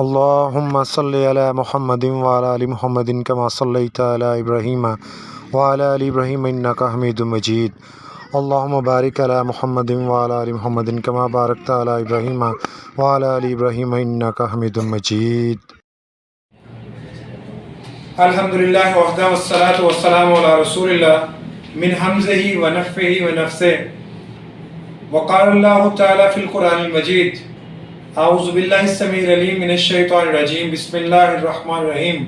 اللهم صل على محمد وعلى آل محمد كما صليت على إبراهيم وعلى آل إبراهيم إنك حميد مجيد. اللهم بارك على محمد وعلى آل محمد كما باركت على إبراهيم وعلى آل إبراهيم إنك حميد مجيد. الحمدللہ وحدہ والصلاة والسلام علی رسول اللہ من حمزہ ونفہ ونفسہ. وقال اللہ تعالی فی القرآن المجید اعوذ باللہ السمیع العلیم من الشیطان الرجیم بسم اللہ الرحمن الرحیم.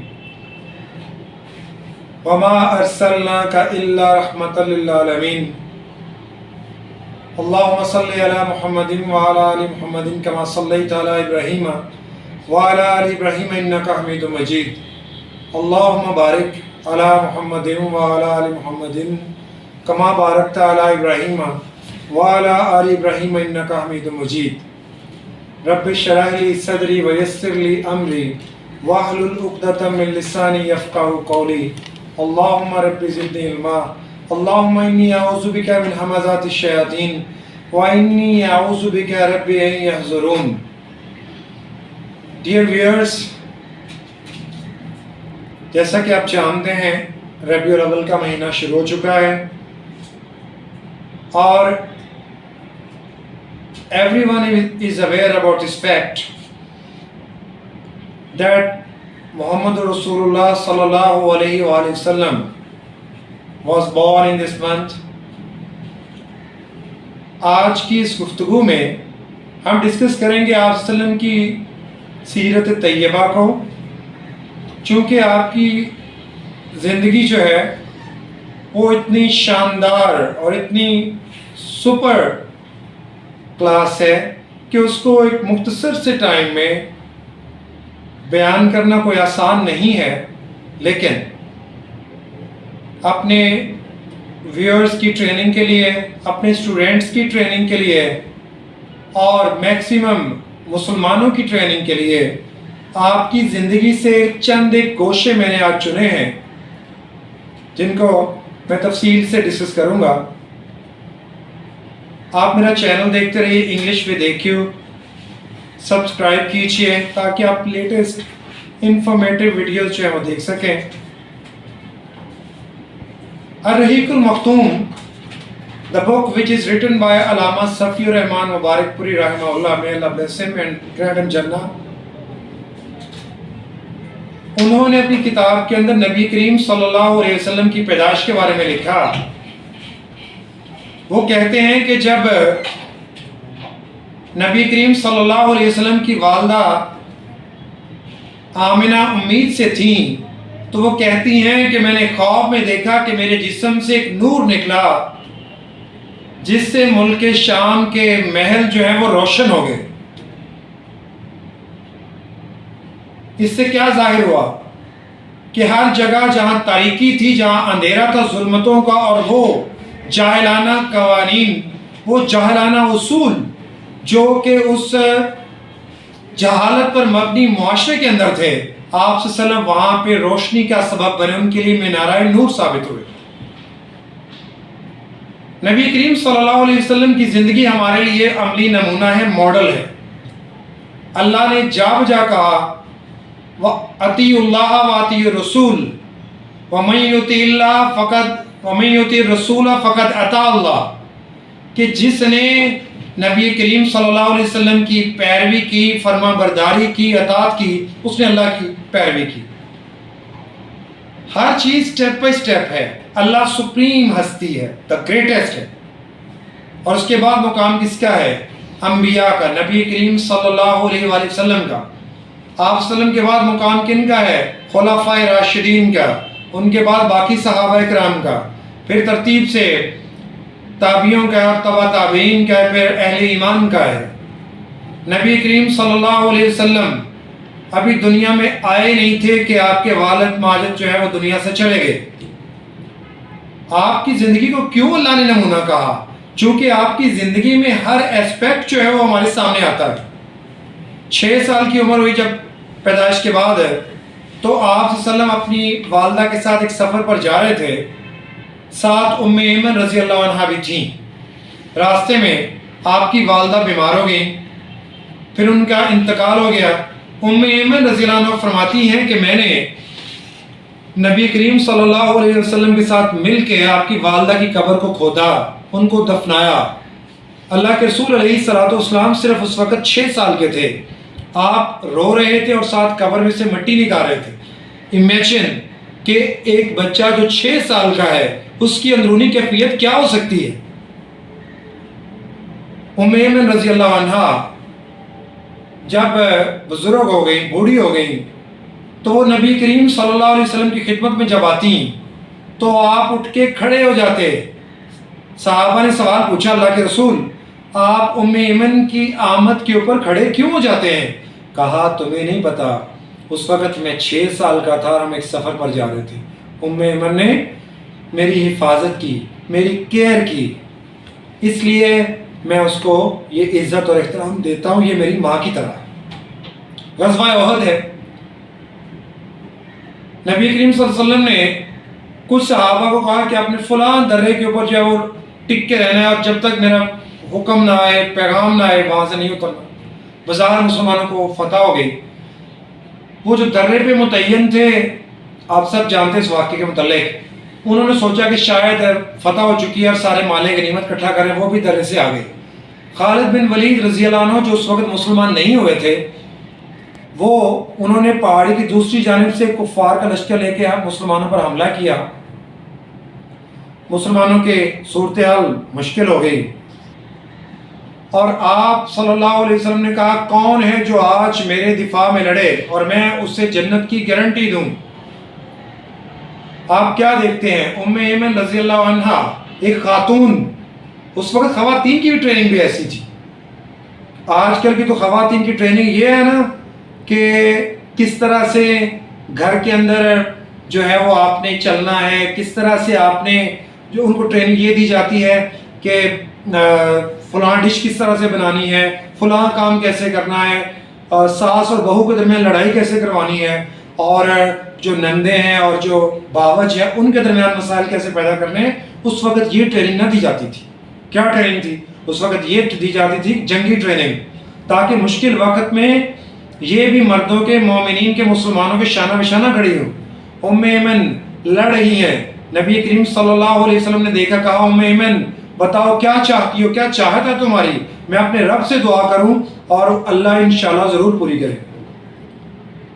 وما ارسلناک الا رحمۃ للعالمین. اللہم صلی علی محمد وعلی آل محمد کما صلیت علی ابراہیم وعلی آل ابراہیم انک حمید مجید. اللہم بارک علی محمد وعلی آل محمد کما بارکت علی ابراہیم وعلی آل ابراہیم انک حمید مجید. رب اشرح لی صدری ویسر لی امری واحلل عقدۃ من لسانی یفقہوا قولی. اللہم رب زدنی علما. اللہم انی اعوذ بک من ہمزات الشیاطین وانی اعوذ بک رب ان یحضرون. Dear viewers, جیسا کہ آپ جانتے ہیں ربیع الاول کا مہینہ شروع ہو چکا ہے اور everyone is aware about this fact that Muhammad Rasulullah sallallahu alayhi wa sallam was born in this month. آج کی اس گفتگو میں ہم ڈسکس کریں گے آپ صلی اللہ علیہ وسلم کی سیرت طیبہ کو، چونکہ آپ کی زندگی جو ہے وہ اتنی شاندار اور اتنی سپر کلاس ہے کہ اس کو ایک مختصر سے ٹائم میں بیان کرنا کوئی آسان نہیں ہے. لیکن اپنے ویورز کی ٹریننگ کے لیے، اپنے اسٹوڈنٹس کی ٹریننگ کے لیے اور میکسیمم مسلمانوں کی ٹریننگ کے لیے آپ کی زندگی سے چند ایک گوشے میں نے آج چنے ہیں جن کو میں تفصیل سے ڈسکس کروں گا. آپ میرا چینل دیکھتے رہیے انگلش ود ایکیو. سبسکرائب کیجئے تاکہ آپ لیٹسٹ انفارمیٹیو ویڈیوز جو ہیں وہ دیکھ سکیں. الرحیق المختوم, the book which is written by علامہ صفی الرحمان مبارک پوری رحمہ اللہ, may Allah bless him and grant him Jannah. انہوں نے اپنی کتاب کے اندر نبی کریم صلی اللہ علیہ وسلم کی پیدائش کے بارے میں لکھا. وہ کہتے ہیں کہ جب نبی کریم صلی اللہ علیہ وسلم کی والدہ آمنہ امید سے تھیں تو وہ کہتی ہیں کہ میں نے خواب میں دیکھا کہ میرے جسم سے ایک نور نکلا جس سے ملک شام کے محل جو ہیں وہ روشن ہو گئے. اس سے کیا ظاہر ہوا کہ ہر جگہ جہاں تاریکی تھی، جہاں اندھیرا تھا ظلمتوں کا اور وہ جاہلانہ قوانین، وہ جاہلانہ اصول جو کہ اس جہالت پر مبنی معاشرے کے اندر تھے، آپ صلی اللہ علیہ وسلم وہاں پہ روشنی کا سبب بنے، ان کے لیے منارہ نور ثابت ہوئے. نبی کریم صلی اللہ علیہ وسلم کی زندگی ہمارے لیے عملی نمونہ ہے، ماڈل ہے. اللہ نے جا بجا کہا وَأَطِيعُوا اللَّهَ وَأَطِيعُوا الرَّسُولَ وَمَن يُطِعِ اللَّهَ وَمَن يُطِعِ الرَّسُولَ فَقَدْ أَطَاعَ اللَّهَ، کہ جس نے نبی کریم صلی اللہ علیہ وسلم کی پیروی کی، فرما برداری کی، اطاعت کی، اس نے اللہ کی پیروی کی. ہر چیز سٹیپ بائی سٹیپ ہے. اللہ سپریم ہستی ہے، دا گریٹسٹ ہے. اور اس کے بعد مقام کس کا ہے؟ انبیاء کا، نبی کریم صلی اللہ علیہ وآلہ وسلم کا. آپ صلی اللہ علیہ وسلم کے بعد مقام کن کا ہے؟ خلفائے راشدین کا. ان کے بعد باقی صحابہ کرام کا، پھر ترتیب سے تابعیوں کا، تبع تابعین کا، پھر اہل ایمان کا ہے. نبی کریم صلی اللہ علیہ وسلم ابھی دنیا میں آئے نہیں تھے کہ آپ کے والد ماجد جو ہے وہ دنیا سے چلے گئے. آپ کی زندگی کو کیوں اللہ نے نمونہ کہا؟ چونکہ آپ کی زندگی میں ہر ایسپیکٹ جو ہے وہ ہمارے سامنے آتا ہے. 6 سال کی عمر ہوئی جب پیدائش کے بعد تو آپ صلی اللہ علیہ وسلم اپنی والدہ کے ساتھ ایک سفر پر جا رہے تھے. ساتھ ام ایمن رضی اللہ عنہ بھی تھیں. راستے میں آپ کی والدہ بیمار ہو گئیں، پھر ان کا انتقال ہو گیا. ایمن رضی اللہ عنہ فرماتی ہیں کہ میں نے نبی کریم صلی اللہ علیہ وسلم کے ساتھ مل کے آپ کی والدہ کی قبر کو کھودا، ان کو دفنایا۔ اللہ کے رسول علیہ الصلوۃ والسلام صرف اس وقت 6 سال کے تھے، آپ رو رہے تھے اور ساتھ قبر میں سے مٹی نکال رہے تھے۔ امیجن کہ ایک بچہ جو 6 سال کا ہے اس کی اندرونی کیفیت کیا ہو سکتی ہے۔ ایمن رضی اللہ عنہ جب بزرگ ہو گئی، بوڑھی ہو گئی، تو وہ نبی کریم صلی اللہ علیہ وسلم کی خدمت میں جب آتی تو آپ اٹھ کے کھڑے ہو جاتے۔ صحابہ نے سوال پوچھا، اللہ کے رسول آپ ایمن کی آمد کے اوپر کھڑے کیوں ہو جاتے ہیں؟ کہا تمہیں نہیں پتا، اس وقت میں 6 سال کا تھا اور ہم ایک سفر پر جا رہے تھے۔ ایمن نے میری حفاظت کی، میری کیئر کی، اس لیے میں اس کو یہ عزت اور احترام دیتا ہوں، یہ میری ماں کی طرح ہے۔ غزوہ احد ہے، نبی کریم صلی اللہ علیہ وسلم نے کچھ صحابہ کو کہا کہ اپنے فلاں درے کے اوپر جو ہے وہ ٹک کے رہنا ہے اور جب تک میرا حکم نہ آئے، پیغام نہ آئے، وہاں سے نہیں اترنا۔ بازار مسلمانوں کو فتح ہو گئی۔ وہ جو درے پہ متعین تھے، آپ سب جانتے اس واقعے کے متعلق، انہوں نے سوچا کہ شاید فتح ہو چکی ہے اور سارے مال غنیمت اکٹھا کریں، وہ بھی درے سے آ گئے۔ خالد بن ولید رضی اللہ عنہ جو اس وقت مسلمان نہیں ہوئے تھے، انہوں نے پہاڑی کی دوسری جانب سے کفار کا لشکر لے کے مسلمانوں پر حملہ کیا۔ مسلمانوں کے صورتحال مشکل ہو گئی اور آپ صلی اللہ علیہ وسلم نے کہا کون ہے جو آج میرے دفاع میں لڑے اور میں اسے جنت کی گارنٹی دوں۔ آپ کیا دیکھتے ہیں، ایمن رضی اللہ عنہ ایک خاتون، اس وقت خواتین کی بھی ٹریننگ بھی ایسی تھی۔ آج کل کی تو خواتین کی ٹریننگ یہ ہے نا کہ کس طرح سے گھر کے اندر جو ہے وہ آپ نے چلنا ہے، کس طرح سے آپ نے جو ان کو ٹریننگ یہ دی جاتی ہے کہ فلاں ڈش کس طرح سے بنانی ہے، فلاں کام کیسے کرنا ہے، ساس اور بہو کے درمیان لڑائی کیسے کروانی ہے، اور جو نندے ہیں اور جو باوج ہیں ان کے درمیان مسائل کیسے پیدا کرنے ہیں۔ اس وقت یہ ٹریننگ نہ دی جاتی تھی۔ کیا ٹریننگ تھی اس وقت؟ یہ دی جاتی تھی جنگی ٹریننگ، تاکہ مشکل وقت میں یہ بھی مردوں کے، مومنین کے، مسلمانوں کے شانہ بشانہ کھڑی ہو۔ ایمن لڑ رہی ہیں، نبی کریم صلی اللہ علیہ وسلم نے دیکھا، کہا ایمن بتاؤ کیا چاہتی ہو، کیا چاہت ہے تمہاری، میں اپنے رب سے دعا کروں اور اللہ انشاءاللہ ضرور پوری کرے۔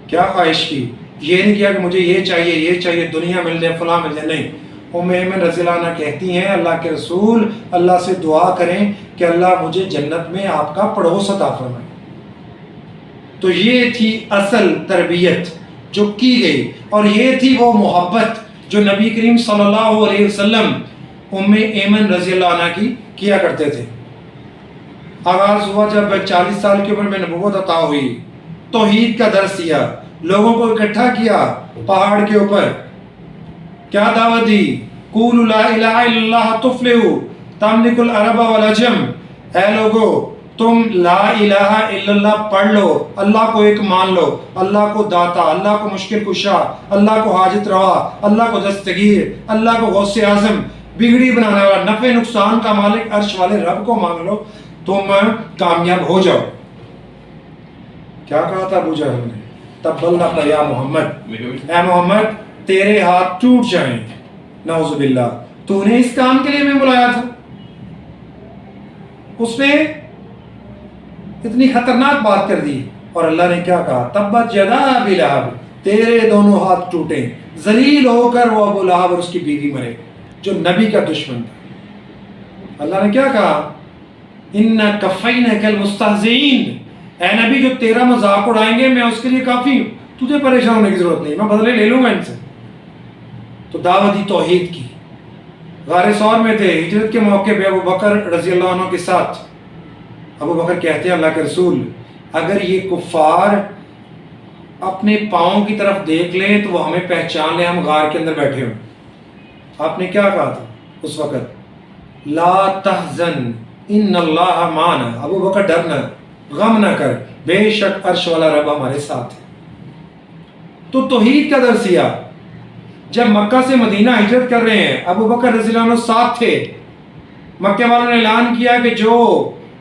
کیا خواہش کی؟ یہ نہیں کیا کہ مجھے یہ چاہیے، یہ چاہیے، دنیا مل جائے، فلاں مل جائے، نہیں۔ ایمن رضی اللہ عنہ کہتی ہیں اللہ کے رسول اللہ سے دعا کریں کہ اللہ مجھے جنت میں آپ کا پڑوس عطا فرمائے۔ تو یہ تھی اصل تربیت جو کی گئی، اور یہ تھی وہ محبت جو نبی کریم صلی اللہ علیہ وسلم ایمن رضی اللہ عنہ کی کیا کرتے تھے۔ آغاز ہوا جب 40 سال کی عمر میں نبوت عطا ہوئی، توحید کا درس دیا، لوگوں کو اکٹھا کیا پہاڑ کے اوپر، کیا دعوت دی؟ قولوا لا الہ الا اللہ تفلحوا تملک العرب والعجم، اے لوگو تم لا الہ الا اللہ پڑھ لو، اللہ کو ایک مان لو، اللہ کو داتا، اللہ کو مشکل کشا، اللہ کو حاجت روا، اللہ کو دستگیر، اللہ کو غوث اعظم، بگڑی بنانے والا، نفع نقصان کا مالک، عرش والے رب کو مان لو، تم کامیاب ہو جاؤ۔ کیا کہا تھا ابو جہل نے؟ تبلغ یا محمد، اے محمد تیرے ہاتھ ٹوٹ جائیں، نعوذ باللہ، تو نے اس کام کے لیے میں بلایا تھا۔ اس نے اتنی خطرناک بات کر دی، اور اللہ نے کیا کہا؟ تبت یدا ابی لہب، تیرے دونوں ہاتھ ٹوٹے، ذلیل ہو کر وہ ابو لہب اور اس کی بیوی مرے جو نبی کا دشمن تھا۔ اللہ نے کیا کہا؟ اِنَّا كَفَّيْنَكَ الْمُسْتَهْزِئِينَ، اے نبی جو تیرا مذاق اڑائیں گے میں اس کے لیے کافی ہوں، تجھے پریشان ہونے کی ضرورت نہیں، میں بدلے لے لوں گا ان سے۔ تو دعوت دی توحید کی۔ غار ثور میں تھے، ہجرت کے موقع پہ ابو بکر رضی اللہ عنہ کے ساتھ، ابو بکر کہتے ہیں اللہ کے رسول اگر یہ کفار اپنے پاؤں کی طرف دیکھ لیں تو وہ ہمیں پہچان لیں ہم غار کے اندر بیٹھے ہوں۔ آپ نے کیا کہا تھا اس وقت؟ لا تحزن ان اللہ معنا، ابو بکر ڈرنا، غم نہ کر، بے شک عرش والا رب ہمارے ساتھ ہے۔ تو توحید کا درس دیا۔ جب مکہ سے مدینہ ہجرت کر رہے ہیں، ابو بکر رضی اللہ عنہ ساتھ تھے۔ مکہ والوں نے اعلان کیا کہ جو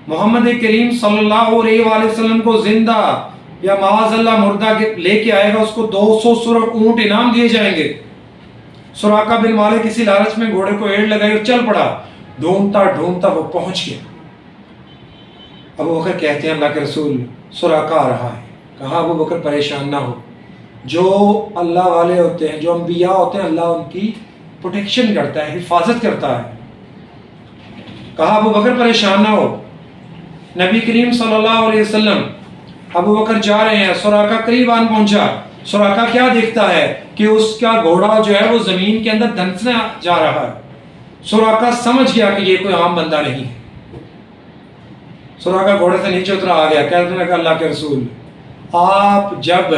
محمد کریم صلی اللہ علیہ وآلہ وسلم کو زندہ یا معاذ اللہ مردہ لے کے آئے گا اس کو 200 سرخ اونٹ انعام دیے جائیں گے۔ سراقہ بن مالک کسی لالچ میں گھوڑے کو ایڑ لگائی اور چل پڑا، ڈھونڈتا ڈھونڈتا وہ پہنچ گیا۔ ابو بکر کہتے ہیں اللہ کے رسول سراقہ آ رہا ہے۔ کہا ابو بکر پریشان نہ ہو، جو اللہ والے ہوتے ہیں، جو انبیاء ہوتے ہیں، اللہ ان کی پروٹیکشن کرتا ہے، حفاظت کرتا ہے۔ کہا ابو بکر پریشان نہ ہو۔ نبی کریم صلی اللہ علیہ وسلم ابو بکر جا رہے ہیں، سراقہ قریب آن پہنچا۔ سراقہ کیا دیکھتا ہے کہ اس کا گھوڑا جو ہے وہ زمین کے اندر دھنسنے جا رہا ہے۔ سراقہ سمجھ گیا کہ یہ کوئی عام بندہ نہیں ہے۔ سراقہ گھوڑے سے نیچے اترا آ گیا، کہنے لگا اللہ کے رسول آپ جب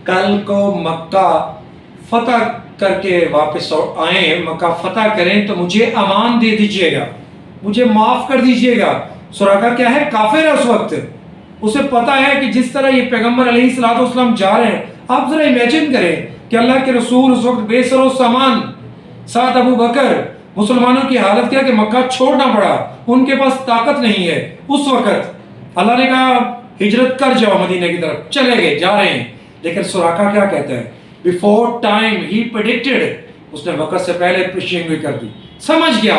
کل کو مکہ فتح کر کے واپس آئیں، مکہ فتح کریں تو مجھے امان دے دیجئے گا، مجھے معاف کر دیجئے گا۔ سراقہ کیا ہے؟ کافر ہے اس وقت، اسے پتا ہے کہ جس طرح یہ پیغمبر علیہ الصلوۃ والسلام جا رہے ہیں، آپ ذرا امیجن کریں کہ اللہ کے رسول اس وقت بے سر و سامان، ساتھ ابو بکر، مسلمانوں کی حالت کیا کہ مکہ چھوڑنا پڑا، ان کے پاس طاقت نہیں ہے۔ اس وقت اللہ نے کہا ہجرت کر جاؤ مدینہ کی طرف، چلے گئے، جا رہے ہیں۔ لیکن سراقہ کیا کہتا ہے؟ بیفور ٹائم ہی پریڈکٹڈ، اس نے وقت سے پہلے پیشین کر دی، سمجھ گیا،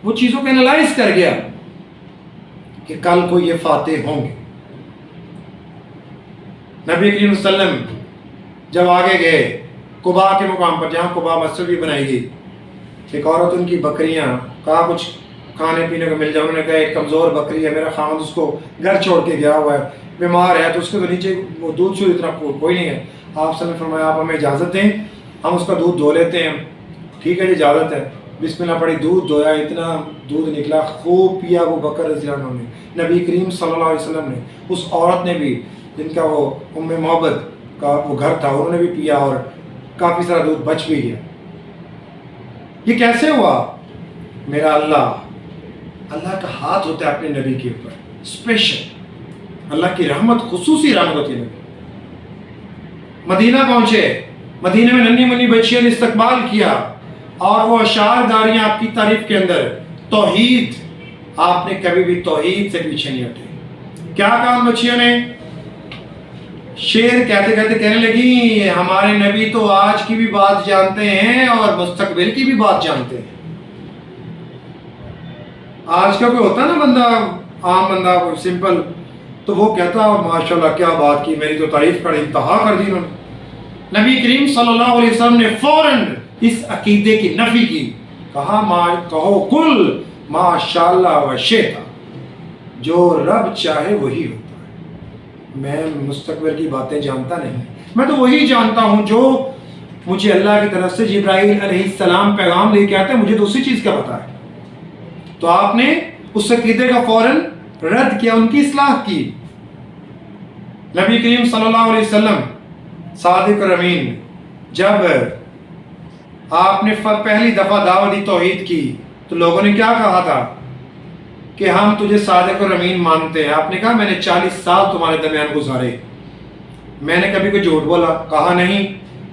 وہ چیزوں کو انالائز کر گیا کہ کل کو یہ فاتح ہوں گے۔ نبی کریم صلی اللہ علیہ وسلم جب آگے گئے قباء کے مقام پر، جہاں قباء مسجد بھی بنائی گئی، ایک عورت ان کی بکریاں، کہا کچھ کھانے پینے کو مل جائے، انہوں نے کہا ایک کمزور بکری ہے، میرا خاوند اس کو گھر چھوڑ کے گیا ہوا ہے، بیمار ہے، تو اس کے تو نیچے وہ دودھ شو اتنا کوئی نہیں ہے۔ آپ صلی اللہ علیہ وسلم نے فرمایا آپ ہمیں اجازت دیں، ہم اس کا دودھ دھو لیتے ہیں۔ ٹھیک ہے جی اجازت ہے۔ بسم اللہ پڑھی، دودھ دھویا، اتنا دودھ نکلا، خوب پیا ابو بکر رضی اللہ عنہ نے، نبی کریم صلی اللہ علیہ وسلم نے، اس عورت نے بھی جن کا وہ ام محبت کا وہ گھر تھا، انہوں نے بھی پیا اور کافی سارا دودھ بچ بھی گیا۔ یہ کیسے ہوا؟ میرا اللہ کا ہاتھ ہوتا ہے اپنے نبی کے اوپر، اسپیشل اللہ کی رحمت، خصوصی رحمت ہوتی ہے۔ مدینہ پہنچے، مدینہ میں ننھی منی بچیوں نے استقبال کیا اور وہ اشعار گاریاں آپ کی تعریف کے اندر، توحید، آپ نے کبھی بھی توحید سے پیچھے نہیں ہٹے۔ کیا کہا بچیوں نے؟ شعر کہتے کہتے کہنے لگی ہمارے نبی تو آج کی بھی بات جانتے ہیں اور مستقبل کی بھی بات جانتے ہیں۔ آج کا کوئی ہوتا ہے نا بندہ، عام بندہ، کوئی سمپل، تو وہ کہتا ماشاءاللہ کیا بات کی، میری تو تعریف کر انتہا کر دی انہوں نے۔ نبی کریم صلی اللہ علیہ وسلم نے فوراً اس عقیدے کی نفی کی، کہا کہو کل ماشاءاللہ و شئت، جو رب چاہے وہی ہوتا ہے، میں مستقبل کی باتیں جانتا نہیں، میں تو وہی جانتا ہوں جو مجھے اللہ کی طرف سے جبرائیل علیہ السلام پیغام لے کے آتے ہیں، مجھے تو اسی چیز کا پتہ ہے۔ تو آپ نے اس عقیدے کا فوراً رد کیا، ان کی اصلاح کی۔ نبی کریم صلی اللہ علیہ وسلم صادق اور امین، جب آپ نے پہلی دفعہ دعوت دی توحید کی تو لوگوں نے کیا کہا تھا کہ ہم تجھے صادق اور امین مانتے ہیں۔ آپ نے کہا میں نے 40 سال تمہارے درمیان گزارے، میں نے کبھی کوئی جھوٹ بولا؟ کہا نہیں۔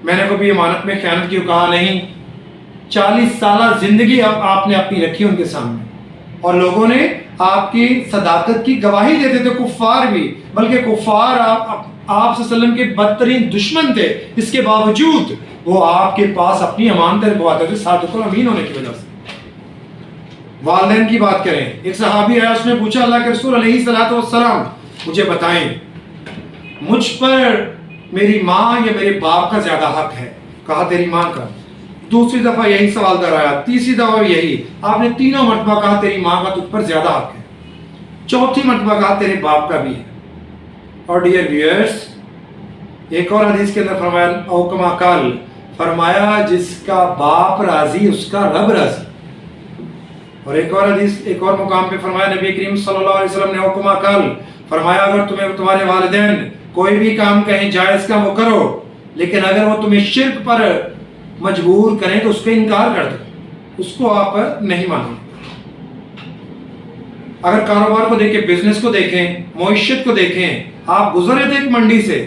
میں نے کبھی امانت میں خیانت کی؟ کہا نہیں۔ 40 سالہ زندگی اب آپ نے اپنی رکھی ان کے سامنے، اور لوگوں نے آپ کی صداقت کی گواہی دیتے تھے، کفار بھی، بلکہ کفار آپ صلی اللہ علیہ وسلم کے بدترین دشمن تھے، اس کے باوجود وہ آپ کے پاس اپنی امانتیں رکھواتے تھے صادق اور امین ہونے کی وجہ سے۔ والدین کی بات کریں، ایک صحابی آیا، اس نے پوچھا اللہ کے رسول علیہ الصلوۃ والسلام مجھے بتائیں مجھ پر میری ماں یا میرے باپ کا زیادہ حق ہے؟ کہا تیری ماں کا۔ دوسری دفعہ یہی سوال دہرایا، تیسری دفعہ یہی، آپ نے تینوں مرتبہ کہا تیری ماں کا تجھ پر زیادہ حق ہے، چوتھی مرتبہ کہا تیرے باپ کا بھی ہے۔ اور ڈیئر ویئرس، ایک اور حدیث کے اندر فرمایا او کما قال، فرمایا جس کا باپ راضی اس کا رب راضی۔ اور ایک اور حدیث، ایک اور مقام پہ فرمایا نبی کریم صلی اللہ علیہ وسلم نے او کما قال، فرمایا اگر تمہیں تمہارے والدین کوئی بھی کام کہیں جائز کا وہ کرو، لیکن اگر وہ تمہیں شرک پر مجبور کریں تو اس کا انکار کر دو، اس کو آپ نہیں مانو۔ اگر کاروبار کو دیکھیں، بزنس کو دیکھیں، معیشت کو دیکھیں، آپ گزرے تھے ایک منڈی سے،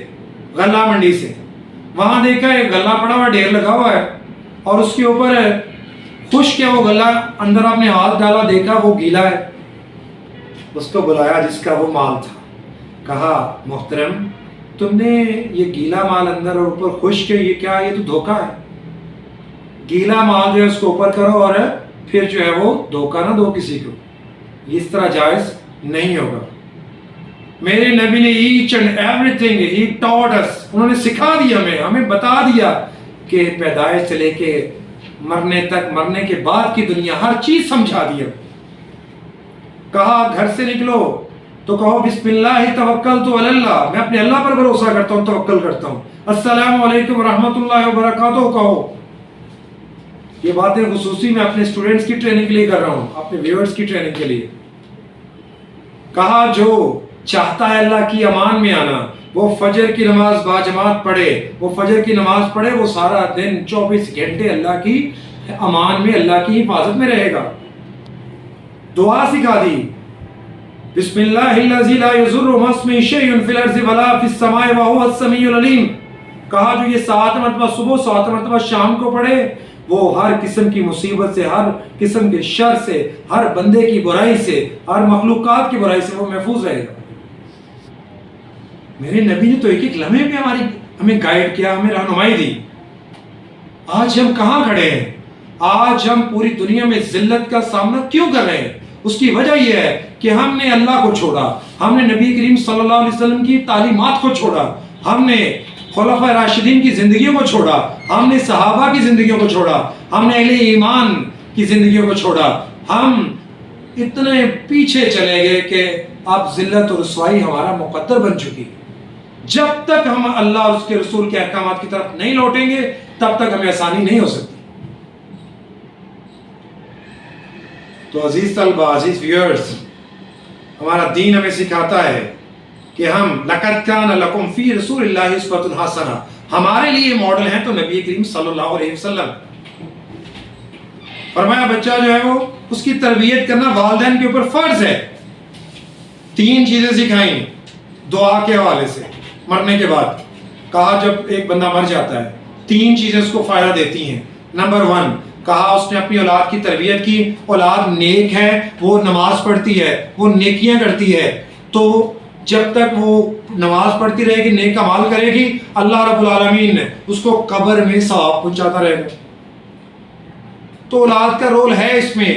غلہ منڈی سے، وہاں دیکھا ایک غلہ پڑا ہوا ڈھیر لگا ہوا ہے اور اس کے اوپر خشک ہے وہ غلہ، اندر آپ نے ہاتھ ڈالا دیکھا وہ گیلا ہے۔ اس کو بلایا جس کا وہ مال تھا، کہا محترم تم نے یہ گیلا مال اندر اور اوپر خشک ہے، یہ کیا؟ یہ تو دھوکہ ہے. گیلا مال جو ہے اس کو اوپر کرو اور پھر جو ہے وہ دھوکہ نہ دو کسی کو. اس طرح جائز نہیں ہوگا. میرے نبی نے each and everything he taught us, انہوں نے سکھا دیا ہمیں بتا دیا کہ پیدائش سے لے کے مرنے تک، مرنے کے بعد کی دنیا، ہر چیز سمجھا دیا. کہا گھر سے نکلو تو کہو بسم اللہ توکلت علی اللہ، میں اپنے اللہ پر بھروسہ کرتا ہوں، توکل کرتا ہوں. السلام علیکم ورحمۃ اللہ وبرکاتہ کہو. یہ باتیں خصوصی میں اپنے اسٹوڈنٹس کی ٹریننگ کے لیے کر رہا ہوں، اپنے ویورز کی ٹریننگ کے لیے. کہا جو چاہتا ہے اللہ کی امان میں آنا، وہ فجر کی نماز باجماعت پڑھے، وہ فجر کی نماز پڑھے، وہ سارا دن 24 گھنٹے اللہ کی امان میں، اللہ کی حفاظت میں رہے گا. دعا سکھا دی، بسم اللہ الذی لا یضر مع اسمہ شیء فی الارض ولا فی السماء وهو السمیع العلیم. کہا جو یہ 7 مرتبہ صبح 7 مرتبہ شام کو پڑھے، وہ ہر قسم کی مصیبت سے، ہر قسم کے شر سے، ہر بندے کی برائی سے، ہر مخلوقات کی برائی سے وہ محفوظ رہے گا. میرے نبی نے تو ایک ایک لمحے پہ ہمیں گائیڈ کیا، ہمیں رہنمائی دی. آج ہم کہاں کھڑے ہیں؟ آج ہم پوری دنیا میں ذلت کا سامنا کیوں کر رہے ہیں؟ اس کی وجہ یہ ہے کہ ہم نے اللہ کو چھوڑا، ہم نے نبی کریم صلی اللہ علیہ وسلم کی تعلیمات کو چھوڑا، ہم نے خلفائے راشدین کی زندگیوں کو چھوڑا، ہم نے صحابہ کی زندگیوں کو چھوڑا، ہم نے اہل ایمان کی زندگیوں کو چھوڑا. ہم اتنے پیچھے چلے گئے کہ اب ذلت اور رسوائی ہمارا مقدر بن چکی. جب تک ہم اللہ اور اس کے رسول کے احکامات کی طرف نہیں لوٹیں گے تب تک ہمیں آسانی نہیں ہو سکتی. تو عزیز طلبہ، عزیز ویورز، ہمارا دین ہمیں سکھاتا ہے کہ ہم لَقَدْ كَانَ لَكُمْ فِي رَسُولِ اللَّهِ أُسْوَةٌ حَسَنَةٌ، ہمارے لیے ماڈل ہیں تو نبی کریم صلی اللہ علیہ وسلم. فرمایا بچہ جو ہے وہ اس کی تربیت کرنا والدین کے اوپر فرض ہے. 3 چیزیں سکھائیں دعا کے حوالے سے مرنے کے بعد. کہا جب ایک بندہ مر جاتا ہے 3 چیزیں اس کو فائدہ دیتی ہیں. نمبر 1، کہا اس نے اپنی اولاد کی تربیت کی، اولاد نیک ہے، وہ نماز پڑھتی ہے، وہ نیکیاں کرتی ہے، تو جب تک وہ نماز پڑھتی رہے گی، نیک اعمال کرے گی، اللہ رب العالمین اس کو قبر میں ثواب پہنچاتا رہے گا. تو اولاد کا رول ہے اس میں.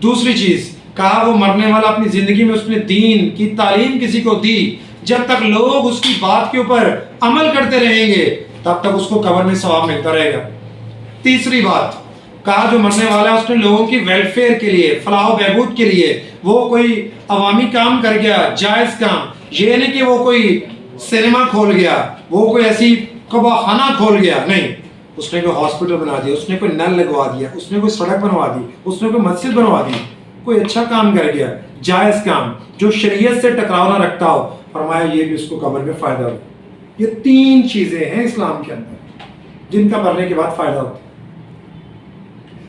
دوسری چیز کہا وہ مرنے والا اپنی زندگی میں اس نے دین کی تعلیم کسی کو دی، جب تک لوگ اس کی بات کے اوپر عمل کرتے رہیں گے تب تک اس کو قبر میں ثواب ملتا رہے گا. تیسری بات کہا جو مرنے والا ہے اس نے لوگوں کی ویلفیئر کے لیے، فلاح و بہبود کے لیے وہ کوئی عوامی کام کر گیا، جائز کام. یہ نہیں کہ وہ کوئی سینما کھول گیا، وہ کوئی ایسی کباہ خانہ کھول گیا، نہیں. اس نے کوئی ہاسپٹل بنا دیا، اس نے کوئی نل لگوا دیا، اس نے کوئی سڑک بنوا دی، اس نے کوئی مسجد بنوا دی، کوئی اچھا کام کر گیا، جائز کام جو شریعت سے ٹکراؤ نہ رکھتا ہو. فرمایا یہ بھی اس کو قبر میں فائدہ ہو. یہ 3 چیزیں ہیں اسلام کے اندر جن کا مرنے کے بعد فائدہ ہوتا ہے.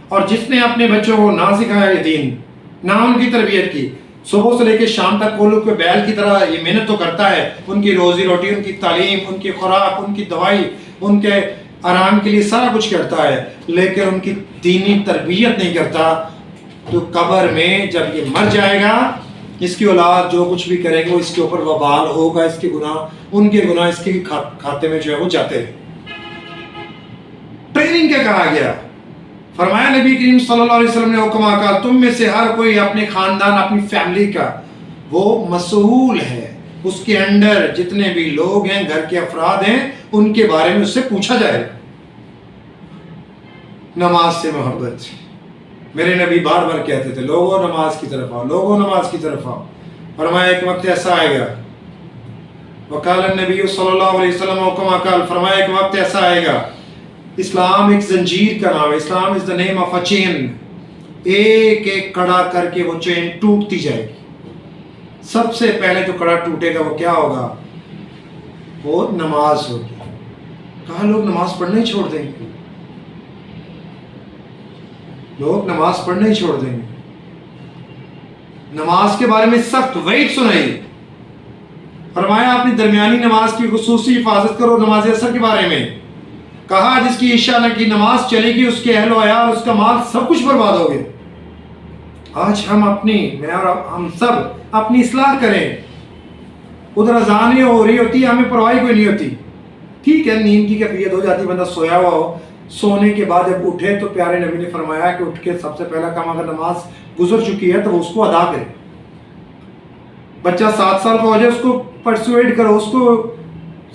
اور جس نے اپنے بچوں کو نہ سکھایا یہ دین، نہ ان کی تربیت کی، صبح سے لے کے شام تک وہ لوگ کوئی بیل کی طرح یہ محنت تو کرتا ہے، ان کی روزی روٹی، ان کی تعلیم، ان کی خوراک، ان کی دوائی، ان کے آرام کے لیے سارا کچھ کرتا ہے، لیکن ان کی دینی تربیت نہیں کرتا، تو قبر میں جب یہ مر جائے گا اس کی اولاد جو کچھ بھی کرے گی وہ اس کے اوپر وبال ہوگا. اس کے گناہ، ان کے گناہ اس کے کھاتے میں جو ہے وہ جاتے ہیں. ٹریننگ کیا کہا گیا؟ فرمایا نبی کریم صلی اللہ علیہ وسلم نے حکم کہا تم میں سے ہر کوئی اپنے خاندان، اپنی فیملی کا وہ مسئول ہے. اس کے انڈر جتنے بھی لوگ ہیں، گھر کے افراد ہیں، ان کے بارے میں اس سے پوچھا جائے. نماز سے محبت، میرے نبی بار بار کہتے تھے لوگوں نماز کی طرف آؤ، لوگوں نماز کی طرف آؤ. فرمایا ایک وقت ایسا آئے گا، وقال النبی صلی اللہ علیہ وسلم حکم قال، فرمایا ایک وقت ایسا آئے گا، اسلام ایک زنجیر کا نام ہے، اسلام از دا نیم آف اے چین. ایک ایک کڑا کر کے وہ چین ٹوٹتی جائے گی. سب سے پہلے جو کڑا ٹوٹے گا وہ کیا ہوگا؟ وہ نماز ہوگی. کہاں لوگ نماز پڑھنا ہی چھوڑ دیں گے، لوگ نماز پڑھنا ہی چھوڑ دیں گے. نماز کے بارے میں سخت وعید سنائی. فرمایا اپنی درمیانی نماز کی خصوصی حفاظت کرو. نماز عصر کے بارے میں کہا جس کی عشاء کی نماز چلے گی اس کے اہل و عیال، اس کا مال سب کچھ برباد ہو گئے. آج ہم اپنی، میں اور ہم سب اپنی اصلاح کریں. ادھر اذان ہی ہو رہی ہوتی ہے، ہمیں پرواہ کوئی نہیں ہوتی. ٹھیک ہے نیند کی کیفیت ہو جاتی، بندہ سویا ہوا ہو، سونے کے بعد جب اٹھے تو پیارے نبی نے فرمایا کہ اٹھ کے سب سے پہلا کام اگر نماز گزر چکی ہے تو اس کو ادا کرے. بچہ 7 سال کا ہو جائے اس کو پرسویٹ کرو، اس کو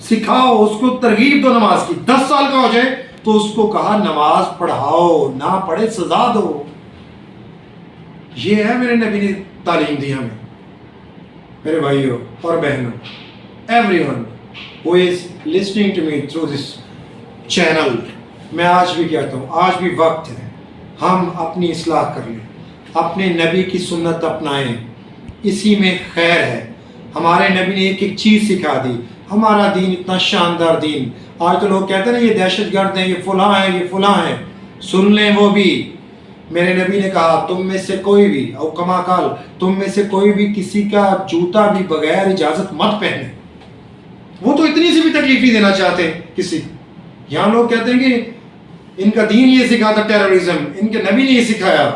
سکھاؤ، اس کو ترغیب دو نماز کی. 10 سال کا ہو جائے تو اس کو کہا نماز پڑھاؤ، نہ پڑھے سزا دو. یہ ہے میرے نبی نے تعلیم دی ہمیں. میرے بھائیوں اور بہنوں، everyone who is listening to me through this channel، میں آج بھی کہتا ہوں آج بھی وقت ہے ہم اپنی اصلاح کر لیں، اپنے نبی کی سنت اپنائیں، اسی میں خیر ہے. ہمارے نبی نے ایک ایک چیز سکھا دی. ہمارا دین اتنا شاندار دین. آج تو لوگ کہتے ہیں نا یہ دہشت گرد ہیں، یہ فلاں ہیں، یہ فلاں ہیں. سن لیں وہ بھی. میرے نبی نے کہا تم میں سے کوئی بھی، او کما قال، تم میں سے کوئی بھی کسی کا جوتا بھی بغیر اجازت مت پہنے. وہ تو اتنی سی بھی تکلیف نہیں دینا چاہتے کسی. یہاں لوگ کہتے ہیں کہ ان کا دین یہ سکھاتا ٹیررزم، ان کے نبی نے یہ سکھایا.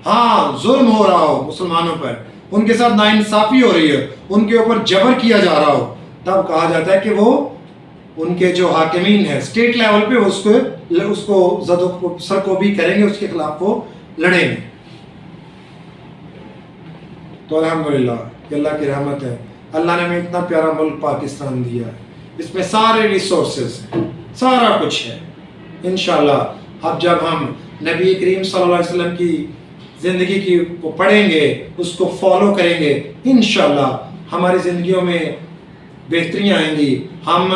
ہاں ظلم ہو رہا ہو مسلمانوں پر، ان کے ساتھ ناانصافی ہو رہی ہے، ان کے اوپر جبر کیا جا رہا ہو، تب کہا جاتا ہے کہ وہ ان کے جو حاکمین ہیں اسٹیٹ لیول پہ اس کو زد و سرکوبی کریں گے، اس کے خلاف وہ لڑیں گے. تو الحمدللہ کہ اللہ کی رحمت ہے، اللہ نے ہمیں اتنا پیارا ملک پاکستان دیا ہے، اس میں سارے ریسورسز ہیں، سارا کچھ ہے. انشاءاللہ اب جب ہم نبی کریم صلی اللہ علیہ وسلم کی زندگی کی کو پڑھیں گے، اس کو فالو کریں گے، انشاءاللہ ہماری زندگیوں میں بہتریاں آئیں گی، ہم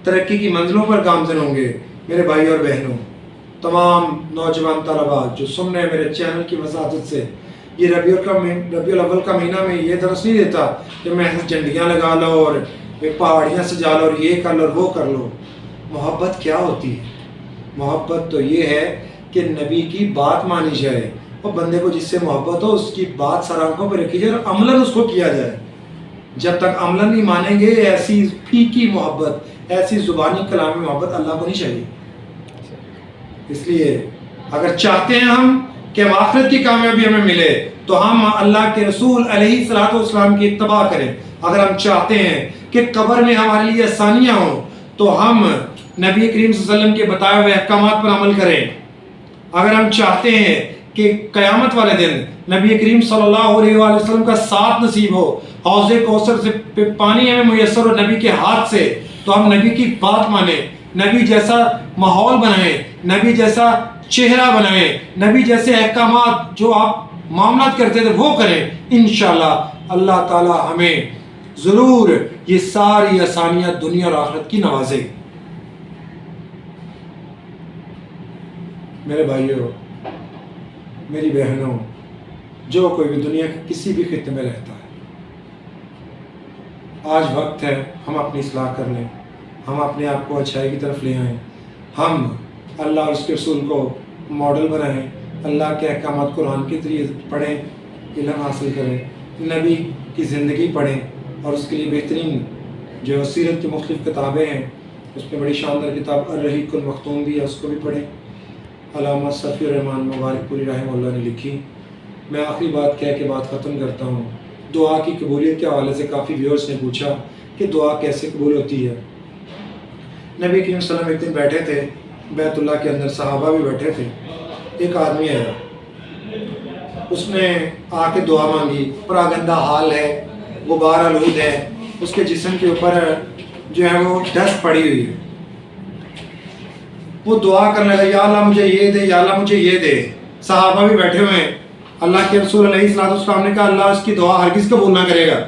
ترقی کی منزلوں پر گامزن ہوں گے. میرے بھائی اور بہنوں، تمام نوجوان طلباء جو سن رہے ہیں میرے چینل کی وساطت سے، یہ ربیع الاول کا مہینہ میں یہ درس نہیں دیتا کہ میں جھنڈیاں لگا لو اور پہاڑیاں سجا لو اور یہ کر لو اور وہ کر لو. محبت کیا ہوتی ہے؟ محبت تو یہ ہے کہ نبی کی بات مانی جائے، اور بندے کو جس سے محبت ہو اس کی بات سر آنکھوں پہ رکھی جائے اور عملاً اس کو کیا جائے. جب تک عملاً نہیں مانیں گے، ایسی پھیکی محبت، ایسی زبانی کلامی محبت اللہ کو نہیں چاہیے. اس لیے اگر چاہتے ہیں ہم کہ آخرت کی کامیابی ہمیں ملے تو ہم اللہ کے رسول علیہ الصلوۃ والسلام کی اتباع کریں. اگر ہم چاہتے ہیں کہ قبر میں ہمارے لیے آسانیاں ہوں تو ہم نبی کریم صلی اللہ علیہ وسلم کے بتائے ہوئے احکامات پر عمل کریں. اگر ہم چاہتے ہیں کہ قیامت والے دن نبی کریم صلی اللہ علیہ وآلہ وسلم کا ساتھ نصیب ہو، حوض کوثر سے پانی ہمیں میسر ہو نبی کے ہاتھ سے، تو ہم نبی کی بات مانیں، نبی جیسا ماحول بنائیں، نبی جیسا چہرہ بنائیں، نبی جیسے احکامات جو آپ معاملات کرتے تھے وہ کریں. انشاءاللہ اللہ تعالی ہمیں ضرور یہ ساری آسانیاں دنیا اور آخرت کی نوازے. میرے بھائیوں، میری بہنوں، جو کوئی بھی دنیا کے کسی بھی خطے میں رہتا ہے، آج وقت ہے ہم اپنی اصلاح کر لیں، ہم اپنے آپ کو اچھائی کی طرف لے آئیں، ہم اللہ اور اس کے رسول کو ماڈل بنائیں، اللہ کے احکامات قرآن کے ذریعے پڑھیں، علم حاصل کریں، نبی کی زندگی پڑھیں، اور اس کے لیے بہترین جو سیرت کی مختلف کتابیں ہیں، اس میں بڑی شاندار کتاب الرحیق المختوم بھی ہے، اس کو بھی پڑھیں. علامہ صفی الرحمان مبارک پوری رحمہ اللہ نے لکھی. میں آخری بات کہہ کے بات ختم کرتا ہوں. دعا کی قبولیت کے حوالے سے کافی ویورز نے پوچھا کہ دعا کیسے قبول ہوتی ہے. نبی کریم صلی اللہ علیہ وسلم ایک دن بیٹھے تھے بیت اللہ کے اندر، صحابہ بھی بیٹھے تھے. ایک آدمی آیا، اس نے آ کے دعا مانگی. پراگندہ حال ہے، غبار آلود ہے، اس کے جسم کے اوپر جو ہے وہ ڈسٹ پڑی ہوئی ہے. وہ دعا کرنے لگا، یا اللہ مجھے یہ دے، یا اللہ مجھے یہ دے. صحابہ بھی بیٹھے ہوئے ہیں. اللہ کے رسول علیہ السلام نے کہا اللہ اس کی دعا ہرگز قبول نہ کرے گا.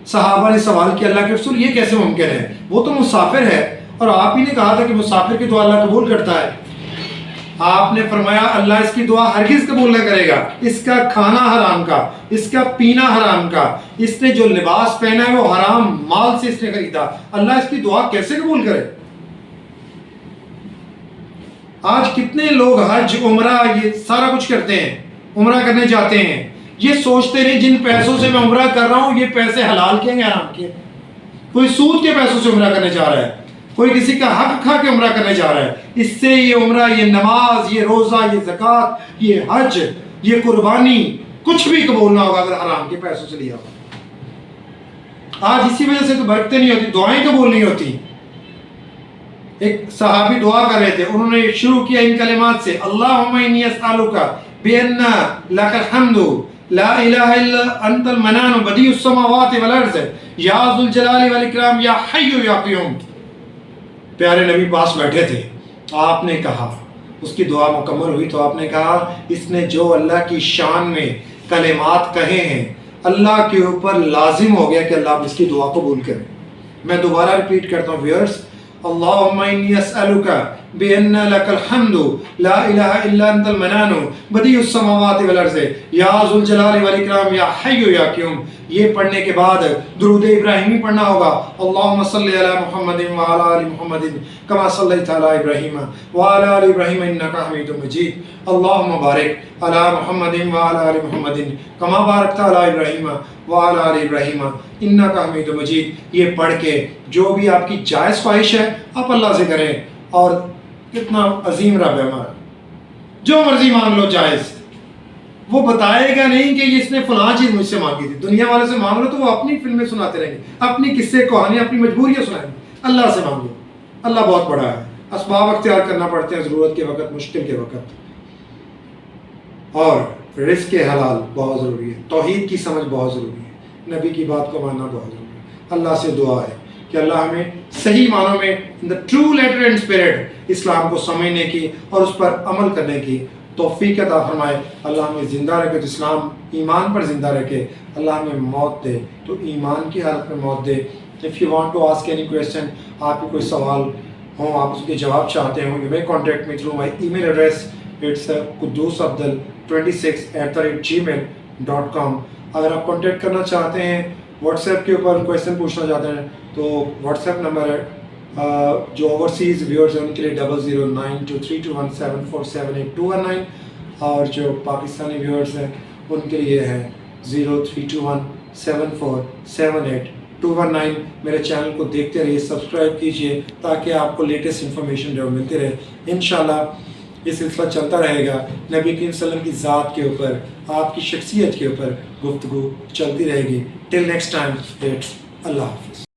صحابہ نے سوال کیا اللہ کے رسول یہ کیسے ممکن ہے؟ وہ تو مسافر ہے، اور آپ ہی نے کہا تھا کہ مسافر کی دعا اللہ قبول کرتا ہے. آپ نے فرمایا اللہ اس کی دعا ہرگز قبول نہ کرے گا. اس کا کھانا حرام کا، اس کا پینا حرام کا، اس نے جو لباس پہنا ہے وہ حرام مال سے اس نے خریدا. اللہ اس کی دعا کیسے قبول کرے؟ آج کتنے لوگ حج عمرہ یہ سارا کچھ کرتے ہیں، عمرہ کرنے جاتے ہیں، یہ سوچتے نہیں جن پیسوں سے میں عمرہ کر رہا ہوں یہ پیسے حلال کے ہیں حرام کے. کوئی سود کے پیسوں سے عمرہ کرنے جا رہا ہے، کوئی کسی کا حق کھا کے عمرہ کرنے جا رہا ہے. اس سے یہ عمرہ، یہ نماز، یہ روزہ، یہ زکوٰۃ، یہ حج، یہ قربانی کچھ بھی قبول نہ ہوگا اگر حرام کے پیسوں سے لیا ہوگا. آج اسی وجہ سے تو برکتیں نہیں ہوتی، دعائیں تو بولنی ہوتی. ایک صحابی دعا کر رہے تھے، انہوں نے شروع کیا ان کلمات سے، اللہم انی اسألک بأن لک الحمد لا الہ الا انت المنان بدیع السماوات والارض یا ذو الجلال والاکرام یا حی یا قیوم. پیارے نبی پاس بیٹھے تھے، آپ نے کہا، اس کی دعا مکمل ہوئی تو آپ نے کہا اس نے جو اللہ کی شان میں کلمات کہے ہیں اللہ کے اوپر لازم ہو گیا کہ اللہ آپ اس کی دعا قبول کریں. میں دوبارہ ریپیٹ کرتا ہوں ویورز، اللہم انی اسألک بأن لک الحمد لا الہ الا انت المنان بدیع السماوات والارض یا ذو الجلال والاکرام یا حی یا قیوم. یہ پڑھنے کے بعد درود ابراہیمی پڑھنا ہوگا، اللہم صلی علی محمد وعلی آل محمد کما صلیت علی ابراہیم وعلی آل ابراہیم انک حمید مجید. اللہم بارک علی محمد وعلی آل محمد کما بارکت علی ابراہیم وعلی آل ابراہیم انک حمید مجید. یہ پڑھ کے جو بھی آپ کی جائز خواہش ہے آپ اللہ سے کریں. اور کتنا عظیم رب ہے ہمارا، جو مرضی مانگ لو جائز. وہ بتائے گا نہیں کہ اس نے فلاں چیز مجھ سے مانگی تھی. دنیا والے سے مانگ لو تو وہ اپنی فلمیں سناتے رہیں گے، اپنی قصے کہانیاں، اپنی مجبوریاں سنائیں گے. اللہ سے مانگو، اللہ بہت بڑا ہے. اسباب اختیار کرنا پڑتے ہیں ضرورت کے وقت، مشکل کے وقت. اور رزق حلال بہت ضروری ہے، توحید کی سمجھ بہت ضروری ہے، نبی کی بات کو ماننا بہت ضروری ہے. اللہ سے دعا ہے کہ اللہ ہمیں صحیح معنوں میں the true letter and spirit اسلام کو سمجھنے کی اور اس پر عمل کرنے کی توفیق عطا فرمائے. اللہ ہمیں زندہ رکھے تو اسلام ایمان پر زندہ رکھے. اللہ ہمیں موت دے تو ایمان کی حالت میں موت دے. If you want to ask any question, آپ کے کوئی سوال ہوں، آپ اس کے جواب چاہتے ہوں، you may contact me through my email address. It's qudusabdal26@gmail.com. اگر آپ کانٹیکٹ کرنا چاہتے ہیں، واٹس ایپ کے اوپر کویشچن پوچھنا چاہتے ہیں تو واٹس ایپ نمبر ہے جو اوورسیز ویورز ہیں ان کے لیے 00923217478219، اور جو پاکستانی ویورز ہیں ان کے لیے ہے 0321747819. میرے چینل کو دیکھتے رہیے، سبسکرائب کیجئے تاکہ آپ کو لیٹسٹ انفارمیشن جو ملتی رہے. انشاءاللہ یہ سلسلہ چلتا رہے گا. نبی کریم صلی اللہ علیہ وسلم کی ذات کے اوپر، آپ کی شخصیت کے اوپر گفتگو چلتی رہے گی. ٹل نیکسٹ ٹائم، اللہ حافظ.